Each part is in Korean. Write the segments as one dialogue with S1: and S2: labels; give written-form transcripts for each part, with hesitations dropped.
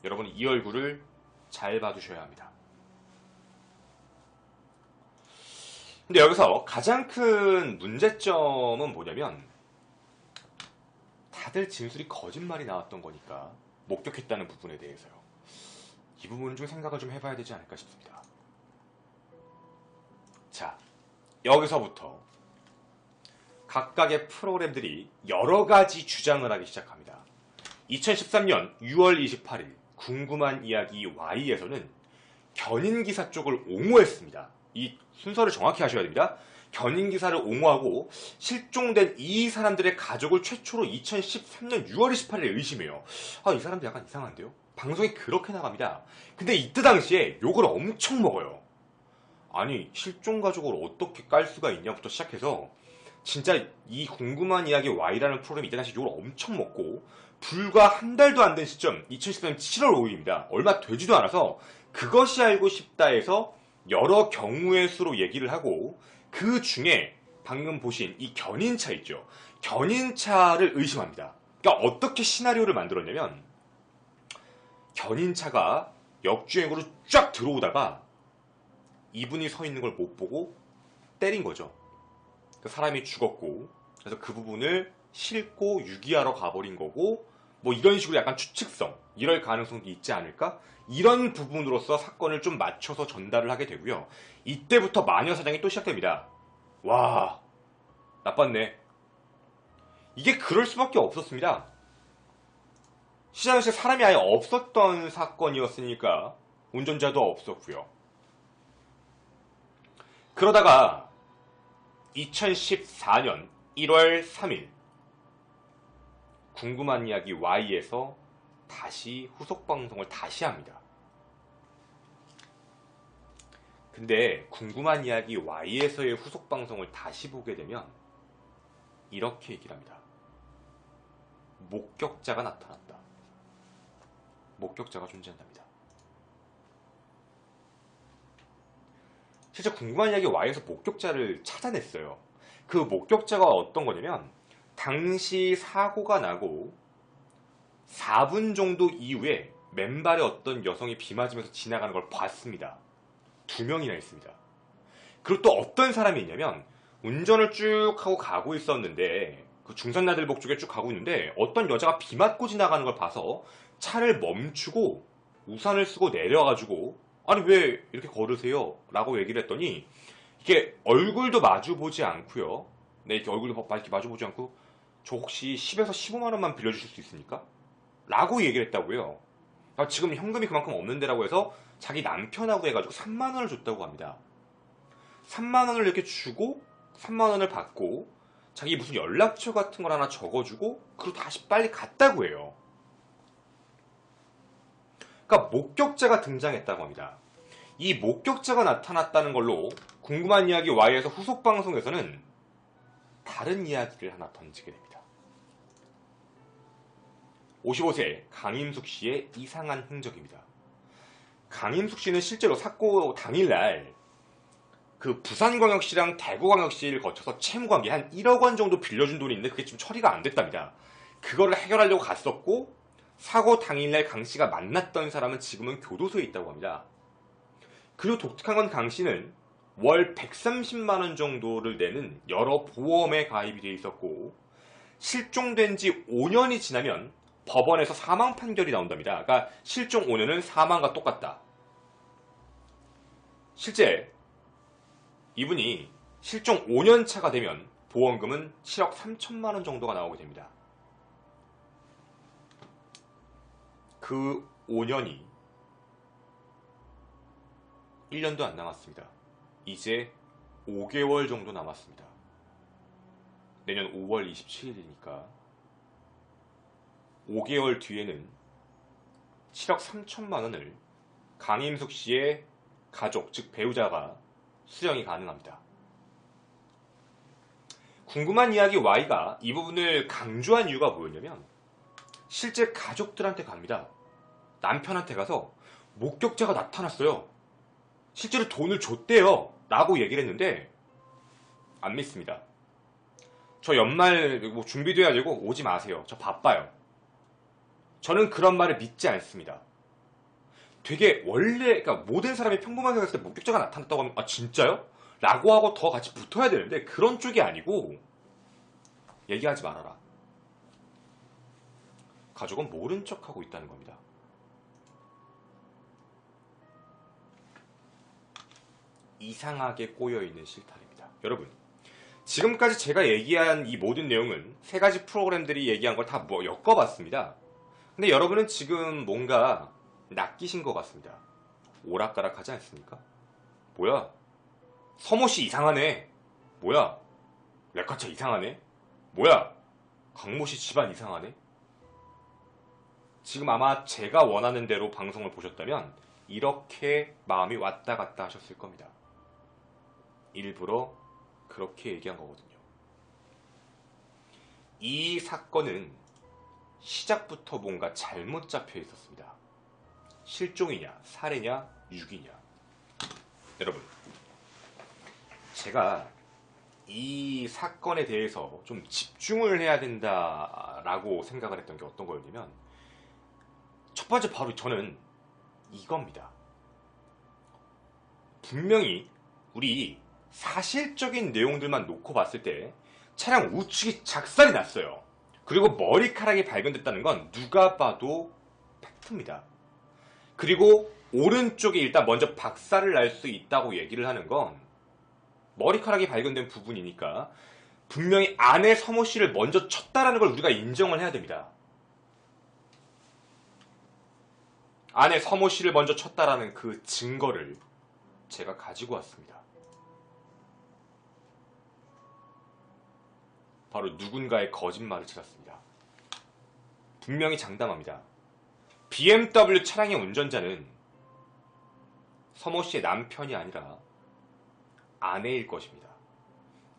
S1: 여러분 이 얼굴을 잘 봐두셔야 합니다. 근데 여기서 가장 큰 문제점은 뭐냐면 다들 진술이 거짓말이 나왔던 거니까 목격했다는 부분에 대해서요. 이 부분은 좀 생각을 좀 해봐야 되지 않을까 싶습니다. 자, 여기서부터 각각의 프로그램들이 여러 가지 주장을 하기 시작합니다. 2013년 6월 28일 궁금한 이야기 Y에서는 견인기사 쪽을 옹호했습니다. 이 순서를 정확히 하셔야 됩니다. 견인기사를 옹호하고 실종된 이 사람들의 가족을 최초로 2013년 6월 28일에 의심해요. 이 사람들 약간 이상한데요? 방송이 그렇게 나갑니다. 근데 이때 당시에 욕을 엄청 먹어요. 아니 실종 가족을 어떻게 깔 수가 있냐부터 시작해서 진짜 이 궁금한 이야기 Y라는 프로그램이 이때 당시 욕을 엄청 먹고 불과 한 달도 안 된 시점 2013년 7월 5일입니다. 얼마 되지도 않아서 그것이 알고 싶다에서 여러 경우의 수로 얘기를 하고 그 중에 방금 보신 이 견인차 있죠. 견인차를 의심합니다. 그러니까 어떻게 시나리오를 만들었냐면 견인차가 역주행으로 쫙 들어오다가 이분이 서 있는 걸 못 보고 때린 거죠. 그 사람이 죽었고 그래서 그 부분을 싣고 유기하러 가버린 거고 뭐 이런 식으로 약간 추측성 이럴 가능성도 있지 않을까? 이런 부분으로서 사건을 좀 맞춰서 전달을 하게 되고요. 이때부터 마녀 사장이 또 시작됩니다. 와 나빴네. 이게 그럴 수밖에 없었습니다. 시장에서 사람이 아예 없었던 사건이었으니까 운전자도 없었고요. 그러다가 2014년 1월 3일 궁금한 이야기 Y에서 다시 후속 방송을 다시 합니다. 근데 궁금한 이야기 Y에서의 후속 방송을 다시 보게 되면 이렇게 얘기를 합니다. 목격자가 나타났다. 목격자가 존재한답니다. 실제 궁금한 이야기 Y에서 목격자를 찾아냈어요. 그 목격자가 어떤 거냐면 당시 사고가 나고 4분 정도 이후에 맨발에 어떤 여성이 비 맞으면서 지나가는 걸 봤습니다. 2명이나 있습니다. 그리고 또 어떤 사람이 있냐면 운전을 쭉 하고 가고 있었는데 그 중산나들목 쪽에 쭉 가고 있는데 어떤 여자가 비 맞고 지나가는 걸 봐서 차를 멈추고 우산을 쓰고 내려가지고 아니 왜 이렇게 걸으세요? 라고 얘기를 했더니 이게 얼굴도 마주보지 않고요. 네, 이렇게 얼굴도 이렇게 마주보지 않고 저 혹시 10에서 15만 원만 빌려주실 수 있습니까? 라고 얘기를 했다고요. 지금 현금이 그만큼 없는데라고 해서 자기 남편하고 해가지고 3만 원을 줬다고 합니다. 3만 원을 이렇게 주고 3만 원을 받고 자기 무슨 연락처 같은 걸 하나 적어주고 그리고 다시 빨리 갔다고 해요. 그러니까 목격자가 등장했다고 합니다. 이 목격자가 나타났다는 걸로 궁금한 이야기 Y에서 후속 방송에서는 다른 이야기를 하나 던지게 됩니다. 55세 강임숙 씨의 이상한 행적입니다. 강임숙 씨는 실제로 사고 당일날 그 부산광역시랑 대구광역시를 거쳐서 채무관계 한 1억 원 정도 빌려준 돈이 있는데 그게 좀 처리가 안 됐답니다. 그거를 해결하려고 갔었고 사고 당일날 강 씨가 만났던 사람은 지금은 교도소에 있다고 합니다. 그리고 독특한 건 강 씨는 월 130만 원 정도를 내는 여러 보험에 가입이 돼 있었고 실종된 지 5년이 지나면 법원에서 사망 판결이 나온답니다. 그러니까 실종 5년은 사망과 똑같다. 실제 이분이 실종 5년 차가 되면 보험금은 7억 3천만 원 정도가 나오게 됩니다. 그 5년이 1년도 안 남았습니다. 이제 5개월 정도 남았습니다. 내년 5월 27일이니까 5개월 뒤에는 7억 3천만 원을 강임숙 씨의 가족, 즉 배우자가 수령이 가능합니다. 궁금한 이야기 Y가 이 부분을 강조한 이유가 뭐였냐면 실제 가족들한테 갑니다. 남편한테 가서 목격자가 나타났어요. 실제로 돈을 줬대요. 라고 얘기를 했는데 안 믿습니다. 저 연말 뭐 준비도 해야 되고 오지 마세요. 저 바빠요. 저는 그런 말을 믿지 않습니다. 되게 원래 그러니까 모든 사람이 평범하게 생각했을 때 목격자가 나타났다고 하면 아 진짜요? 라고 하고 더 같이 붙어야 되는데 그런 쪽이 아니고 얘기하지 말아라. 가족은 모른 척하고 있다는 겁니다. 이상하게 꼬여있는 실타래입니다. 여러분 지금까지 제가 얘기한 이 모든 내용은 세 가지 프로그램들이 얘기한 걸 다 엮어봤습니다. 근데 여러분은 지금 뭔가 낚이신 것 같습니다. 오락가락하지 않습니까? 뭐야? 서모씨 이상하네. 뭐야? 레카차 이상하네. 뭐야? 강모씨 집안 이상하네. 지금 아마 제가 원하는 대로 방송을 보셨다면 이렇게 마음이 왔다 갔다 하셨을 겁니다. 일부러 그렇게 얘기한 거거든요. 이 사건은 시작부터 뭔가 잘못 잡혀 있었습니다. 실종이냐, 살해냐, 유기냐. 여러분, 제가 이 사건에 대해서 좀 집중을 해야 된다라고 생각을 했던 게 어떤 거였냐면 첫 번째 바로 저는 이겁니다. 분명히 우리 사실적인 내용들만 놓고 봤을 때 차량 우측이 작살이 났어요. 그리고 머리카락이 발견됐다는 건 누가 봐도 팩트입니다. 그리고 오른쪽에 일단 먼저 박살을 날 수 있다고 얘기를 하는 건 머리카락이 발견된 부분이니까 분명히 아내 서모 씨를 먼저 쳤다라는 걸 우리가 인정을 해야 됩니다. 아내 서모 씨를 먼저 쳤다라는 그 증거를 제가 가지고 왔습니다. 바로 누군가의 거짓말을 찾았습니다. 분명히 장담합니다. BMW 차량의 운전자는 서모 씨의 남편이 아니라 아내일 것입니다.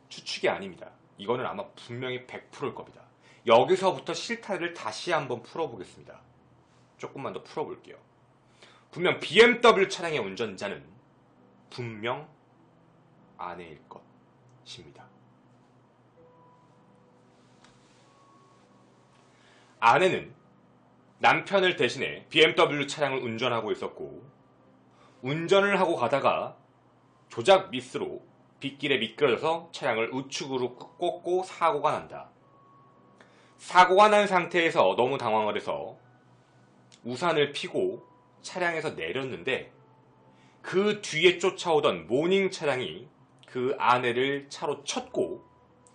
S1: 추측이 아닙니다. 이거는 아마 분명히 100%일 겁니다. 여기서부터 실타래를 다시 한번 풀어보겠습니다. 조금만 더 풀어볼게요. 분명 BMW 차량의 운전자는 분명 아내일 것입니다. 아내는 남편을 대신해 BMW 차량을 운전하고 있었고 운전을 하고 가다가 조작 미스로 빗길에 미끄러져서 차량을 우측으로 꺾고 사고가 난다. 사고가 난 상태에서 너무 당황을 해서 우산을 피고 차량에서 내렸는데 그 뒤에 쫓아오던 모닝 차량이 그 아내를 차로 쳤고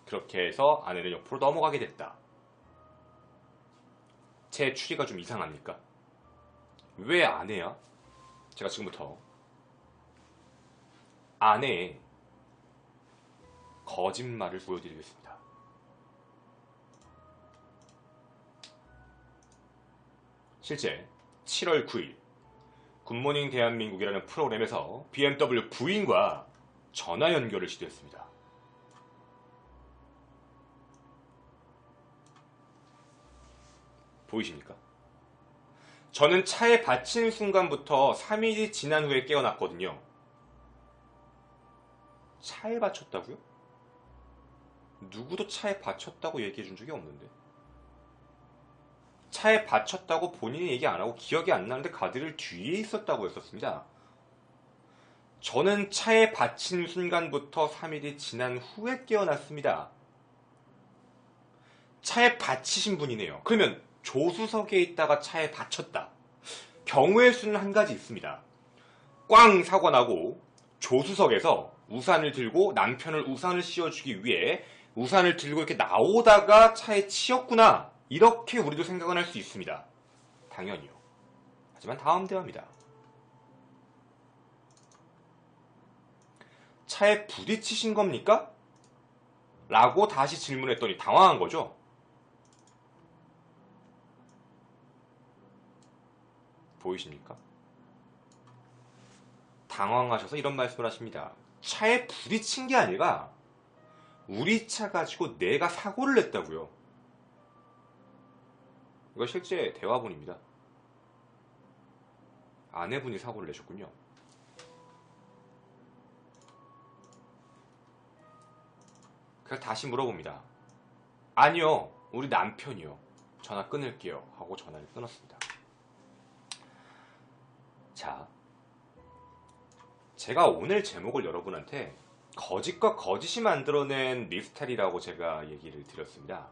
S1: 그렇게 해서 아내는 옆으로 넘어가게 됐다. 제 추리가 좀 이상합니까? 왜 아내야? 제가 지금부터 아내의 거짓말을 보여드리겠습니다. 실제 7월 9일 굿모닝 대한민국이라는 프로그램에서 BMW 부인과 전화 연결을 시도했습니다. 보이십니까? 저는 차에 받친 순간부터 3일이 지난 후에 깨어났거든요. 차에 받쳤다고요? 누구도 차에 받쳤다고 얘기해 준 적이 없는데. 차에 받쳤다고 본인이 얘기 안 하고 기억이 안 나는데 가드를 뒤에 있었다고 했었습니다. 저는 차에 받친 순간부터 3일이 지난 후에 깨어났습니다. 차에 받치신 분이네요. 그러면 조수석에 있다가 차에 받쳤다. 경우의 수는 한 가지 있습니다. 꽝 사고 나고 조수석에서 우산을 들고 남편을 우산을 씌워주기 위해 우산을 들고 이렇게 나오다가 차에 치였구나. 이렇게 우리도 생각은 할 수 있습니다. 당연히요. 하지만 다음 대화입니다. 차에 부딪히신 겁니까? 라고 다시 질문했더니 당황한 거죠. 보이십니까? 당황하셔서 이런 말씀을 하십니다. 차에 부딪힌 게 아니라 우리 차 가지고 내가 사고를 냈다고요. 이거 실제 대화본입니다. 아내분이 사고를 내셨군요. 그래서 다시 물어봅니다. 아니요, 우리 남편이요. 전화 끊을게요. 하고 전화를 끊었습니다. 자, 제가 오늘 제목을 여러분한테 거짓과 거짓이 만들어낸 미스터리라고 제가 얘기를 드렸습니다.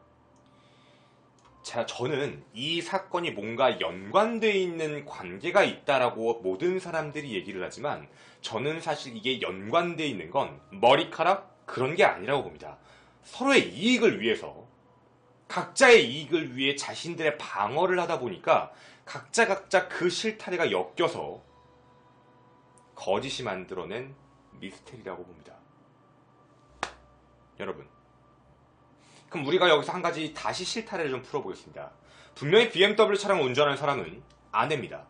S1: 자, 저는 이 사건이 뭔가 연관되어 있는 관계가 있다라고 모든 사람들이 얘기를 하지만 저는 사실 이게 연관되어 있는 건 머리카락 그런 게 아니라고 봅니다. 서로의 이익을 위해서 각자의 이익을 위해 자신들의 방어를 하다 보니까 각자 그 실타래가 엮여서 거짓이 만들어낸 미스터리라고 봅니다. 여러분, 그럼 우리가 여기서 한 가지 다시 실타래를 좀 풀어보겠습니다. 분명히 BMW 차량을 운전하는 사람은 아내입니다.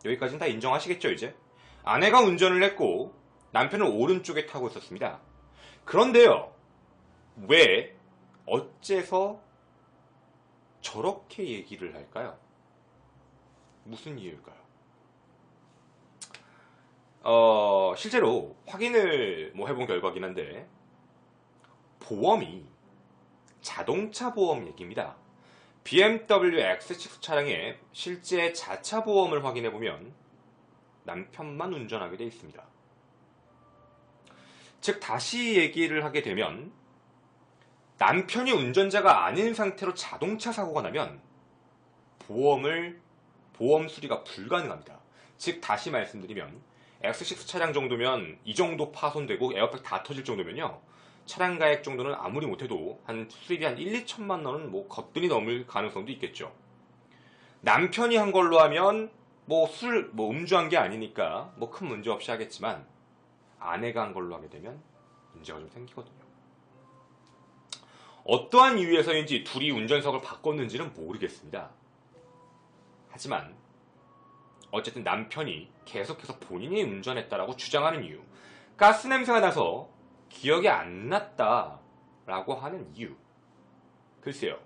S1: 여기까지는 다 인정하시겠죠, 이제? 아내가 운전을 했고 남편은 오른쪽에 타고 있었습니다. 그런데요, 왜 어째서 저렇게 얘기를 할까요? 무슨 이유일까요? 실제로 확인을 해본 결과긴 한데 보험이 자동차 보험 얘기입니다. BMW X6 차량의 실제 자차 보험을 확인해보면 남편만 운전하게 되어 있습니다. 즉 다시 얘기를 하게 되면 남편이 운전자가 아닌 상태로 자동차 사고가 나면 보험 수리가 불가능합니다. 즉 다시 말씀드리면 X6 차량 정도면 이 정도 파손되고 에어백 다 터질 정도면요, 차량 가액 정도는 아무리 못해도 한 수리비 한 1, 2천만 원은 거뜬히 넘을 가능성도 있겠죠. 남편이 한 걸로 하면 음주한 게 아니니까 큰 문제 없이 하겠지만 아내가 한 걸로 하게 되면 문제가 좀 생기거든요. 어떠한 이유에서인지 둘이 운전석을 바꿨는지는 모르겠습니다. 하지만 어쨌든 남편이 계속해서 본인이 운전했다라고 주장하는 이유, 가스 냄새가 나서 기억이 안 났다라고 하는 이유, 글쎄요.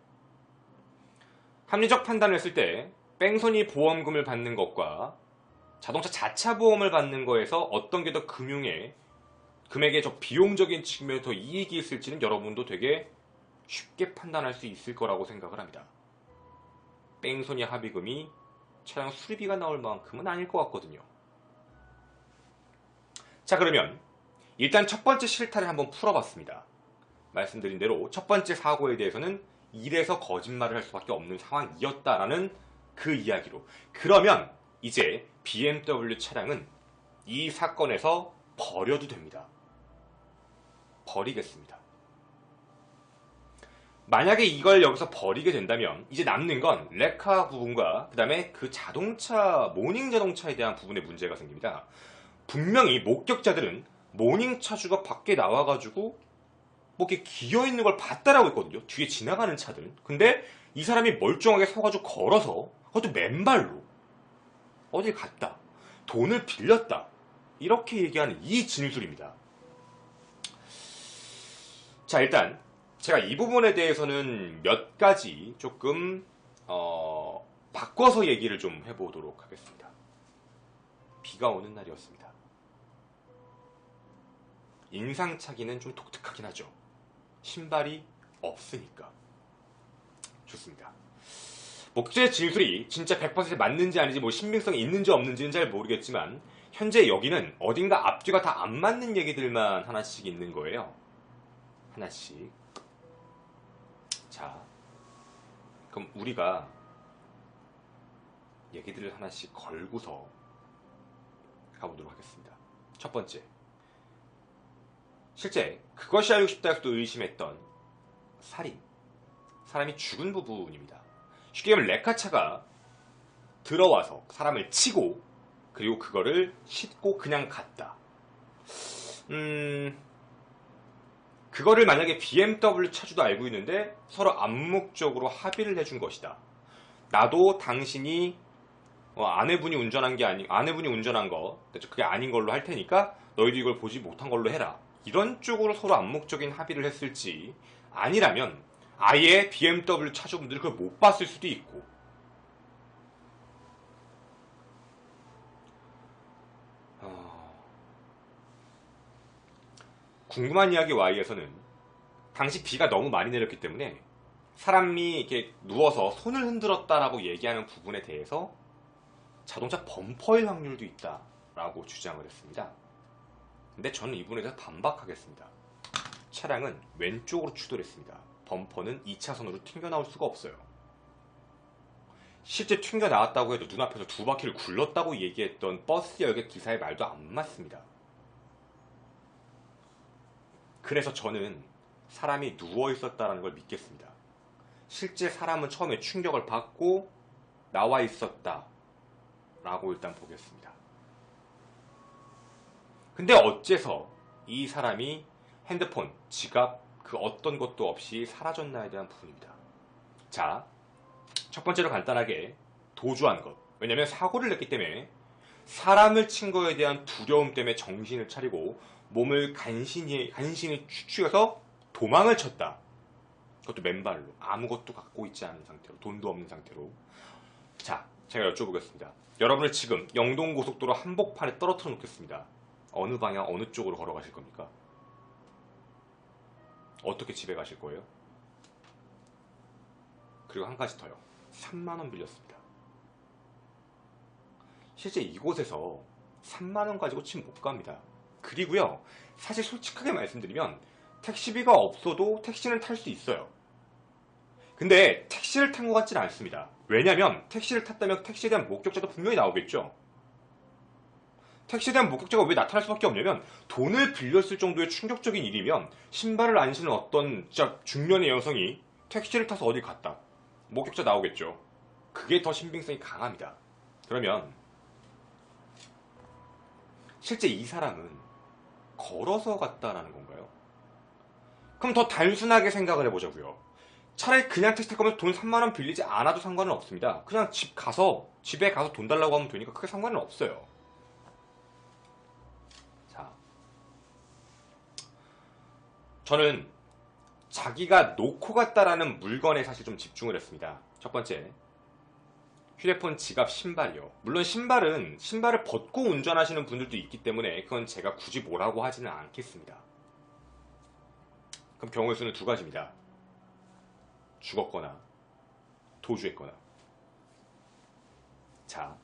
S1: 합리적 판단을 했을 때 뺑소니 보험금을 받는 것과 자동차 자차 보험을 받는 거에서 어떤 게 더 금액에 비용적인 측면에 더 이익이 있을지는 여러분도 되게 쉽게 판단할 수 있을 거라고 생각을 합니다. 뺑소니 합의금이 차량 수리비가 나올 만큼은 아닐 것 같거든요. 자, 그러면 일단 첫 번째 실타를 한번 풀어봤습니다. 말씀드린 대로 첫 번째 사고에 대해서는 이래서 거짓말을 할 수밖에 없는 상황이었다라는 그 이야기로. 그러면 이제 BMW 차량은 이 사건에서 버려도 됩니다. 버리겠습니다. 만약에 이걸 여기서 버리게 된다면 이제 남는 건 레카 부분과 그 다음에 그 자동차, 모닝 자동차에 대한 부분에 문제가 생깁니다. 분명히 목격자들은 모닝 차주가 밖에 나와가지고 이렇게 기어있는 걸 봤다라고 했거든요. 뒤에 지나가는 차들. 근데 이 사람이 멀쩡하게 서가지고 걸어서 그것도 맨발로 어딜 갔다, 돈을 빌렸다, 이렇게 얘기하는 이 진술입니다. 자, 일단 제가 이 부분에 대해서는 몇 가지 조금 바꿔서 얘기를 좀 해보도록 하겠습니다. 비가 오는 날이었습니다. 인상착의는 좀 독특하긴 하죠. 신발이 없으니까. 좋습니다. 목격자의 진술이 진짜 100% 맞는지 아닌지 신빙성이 있는지 없는지는 잘 모르겠지만 현재 여기는 어딘가 앞뒤가 다 안 맞는 얘기들만 하나씩 있는 거예요. 하나씩. 자, 그럼 우리가 얘기들을 하나씩 걸고서 가보도록 하겠습니다. 첫 번째, 실제 그것이 알고 싶다 해서도 의심했던 살인, 사람이 죽은 부분입니다. 쉽게 말하면 레카차가 들어와서 사람을 치고 그리고 그거를 싣고 그냥 갔다. 그거를 만약에 BMW 차주도 알고 있는데 서로 암묵적으로 합의를 해준 것이다. 나도 당신이 아내분이 운전한 거 그게 아닌 걸로 할 테니까 너희도 이걸 보지 못한 걸로 해라. 이런 쪽으로 서로 암묵적인 합의를 했을지, 아니라면 아예 BMW 차주분들이 그걸 못 봤을 수도 있고. 궁금한 이야기 Y에서는 당시 비가 너무 많이 내렸기 때문에 사람이 이렇게 누워서 손을 흔들었다라고 얘기하는 부분에 대해서 자동차 범퍼일 확률도 있다라고 주장을 했습니다. 근데 저는 이 부분에 대해서 반박하겠습니다. 차량은 왼쪽으로 추돌했습니다. 범퍼는 2차선으로 튕겨나올 수가 없어요. 실제 튕겨나왔다고 해도 눈앞에서 두 바퀴를 굴렀다고 얘기했던 버스 여객 기사의 말도 안 맞습니다. 그래서 저는 사람이 누워있었다는 걸 믿겠습니다. 실제 사람은 처음에 충격을 받고 나와 있었다 라고 일단 보겠습니다. 근데 어째서 이 사람이 핸드폰, 지갑, 그 어떤 것도 없이 사라졌나에 대한 부분입니다. 자, 첫 번째로 간단하게 도주한 것. 왜냐면 사고를 냈기 때문에 사람을 친 거에 대한 두려움 때문에 정신을 차리고 몸을 간신히 추측해서 도망을 쳤다. 그것도 맨발로 아무것도 갖고 있지 않은 상태로, 돈도 없는 상태로. 자, 제가 여쭤보겠습니다. 여러분을 지금 영동고속도로 한복판에 떨어뜨려 놓겠습니다. 어느 방향, 어느 쪽으로 걸어가실 겁니까? 어떻게 집에 가실 거예요? 그리고 한 가지 더요. 3만원 빌렸습니다. 실제 이곳에서 3만원 가지고 집 못 갑니다. 그리고요, 사실 솔직하게 말씀드리면 택시비가 없어도 택시는 탈 수 있어요. 근데 택시를 탄 것 같지는 않습니다. 왜냐면 택시를 탔다면 택시에 대한 목격자도 분명히 나오겠죠. 택시에 대한 목격자가 왜 나타날 수밖에 없냐면 돈을 빌렸을 정도의 충격적인 일이면 신발을 안 신은 어떤 진짜 중년의 여성이 택시를 타서 어디 갔다. 목격자 나오겠죠. 그게 더 신빙성이 강합니다. 그러면 실제 이 사람은 걸어서 갔다라는 건가요? 그럼 더 단순하게 생각을 해보자고요. 차라리 그냥 택시 탈 거면 돈 3만원 빌리지 않아도 상관은 없습니다. 그냥 집에 가서 돈 달라고 하면 되니까 크게 상관은 없어요. 자, 저는 자기가 놓고 갔다라는 물건에 사실 좀 집중을 했습니다. 첫 번째, 휴대폰, 지갑, 신발이요. 물론 신발을 벗고 운전하시는 분들도 있기 때문에 그건 제가 굳이 뭐라고 하지는 않겠습니다. 그럼 경우의 수는 두 가지입니다. 죽었거나 도주했거나. 자,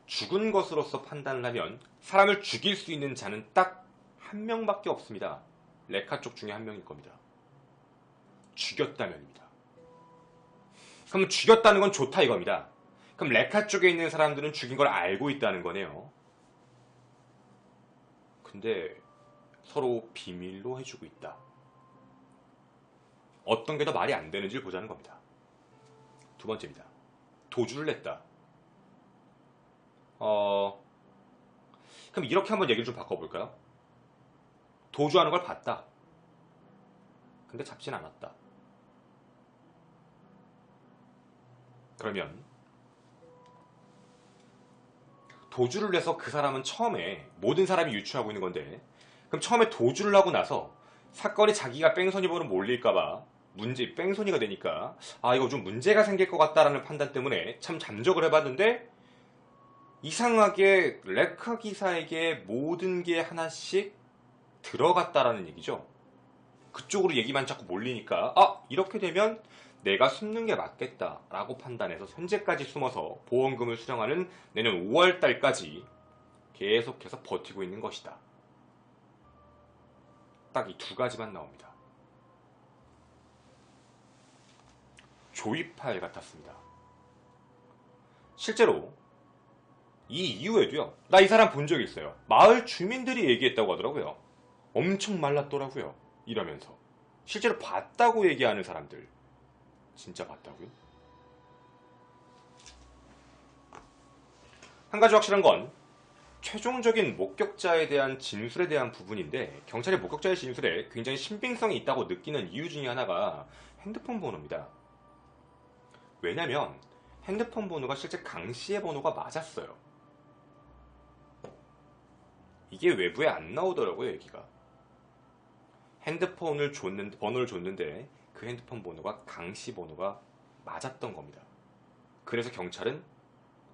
S1: 죽은 것으로서 판단을 하면 사람을 죽일 수 있는 자는 딱 한 명밖에 없습니다. 레카 쪽 중에 한 명일 겁니다. 죽였다면입니다. 그럼 죽였다는 건 좋다 이겁니다. 그럼 레카 쪽에 있는 사람들은 죽인 걸 알고 있다는 거네요. 근데 서로 비밀로 해주고 있다. 어떤 게 더 말이 안 되는지를 보자는 겁니다. 두 번째입니다. 도주를 했다. 그럼 이렇게 한번 얘기를 좀 바꿔볼까요? 도주하는 걸 봤다. 근데 잡진 않았다. 그러면 도주를 해서 그 사람은 처음에 모든 사람이 유추하고 있는 건데, 그럼 처음에 도주를 하고 나서 사건이 자기가 뺑소니 번호 몰릴까봐 뺑소니가 되니까 이거 좀 문제가 생길 것 같다라는 판단 때문에 참 잠적을 해봤는데 이상하게 레카 기사에게 모든 게 하나씩 들어갔다라는 얘기죠. 그쪽으로 얘기만 자꾸 몰리니까 이렇게 되면 내가 숨는 게 맞겠다라고 판단해서 현재까지 숨어서 보험금을 수령하는 내년 5월달까지 계속해서 버티고 있는 것이다. 딱 이 두 가지만 나옵니다. 조이팔 같았습니다. 실제로 이 이후에도요, 나 이 사람 본 적이 있어요. 마을 주민들이 얘기했다고 하더라고요. 엄청 말랐더라고요. 이러면서 실제로 봤다고 얘기하는 사람들, 진짜 봤다고요? 한 가지 확실한 건 최종적인 목격자에 대한 진술에 대한 부분인데, 경찰이 목격자의 진술에 굉장히 신빙성이 있다고 느끼는 이유 중에 하나가 핸드폰 번호입니다. 왜냐면 핸드폰 번호가 실제 강 씨의 번호가 맞았어요. 이게 외부에 안 나오더라고요, 얘기가. 핸드폰을 번호를 줬는데 그 핸드폰 번호가 강 씨 번호가 맞았던 겁니다. 그래서 경찰은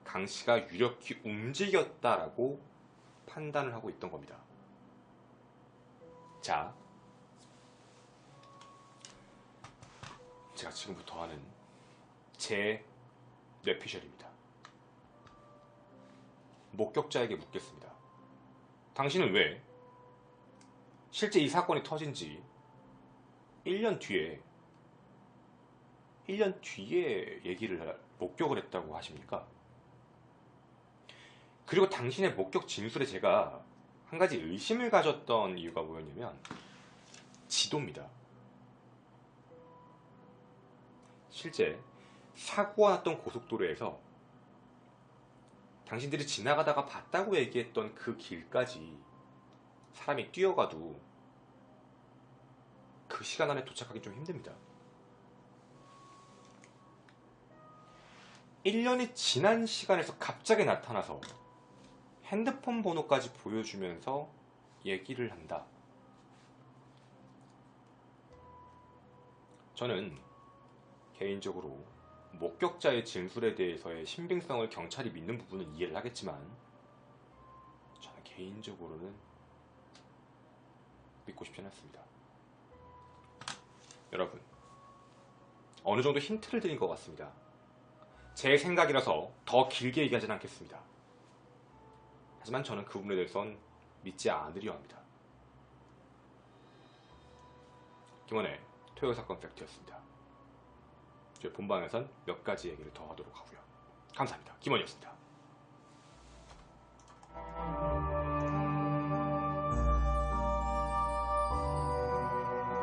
S1: 강 씨가 유력히 움직였다라고 판단을 하고 있던 겁니다. 자, 제가 지금부터 하는 제 뇌피셜입니다. 목격자에게 묻겠습니다. 당신은 왜 실제 이 사건이 터진 지 1년 뒤에 목격을 했다고 하십니까? 그리고 당신의 목격 진술에 제가 한 가지 의심을 가졌던 이유가 뭐였냐면 지도입니다. 실제 사고가 났던 고속도로에서 당신들이 지나가다가 봤다고 얘기했던 그 길까지 사람이 뛰어가도 그 시간 안에 도착하기 좀 힘듭니다. 1년이 지난 시간에서 갑자기 나타나서 핸드폰 번호까지 보여주면서 얘기를 한다. 저는 개인적으로 목격자의 진술에 대해서의 신빙성을 경찰이 믿는 부분은 이해를 하겠지만 저는 개인적으로는 믿고 싶지는 않습니다. 여러분, 어느 정도 힌트를 드린 것 같습니다. 제 생각이라서 더 길게 얘기하진 않겠습니다. 하지만 저는 그 부분에 대해선 믿지 않으려 합니다. 김원의 토요 사건 팩트였습니다. 저희 본방에선 몇 가지 얘기를 더 하도록 하고요. 감사합니다. 김원이었습니다.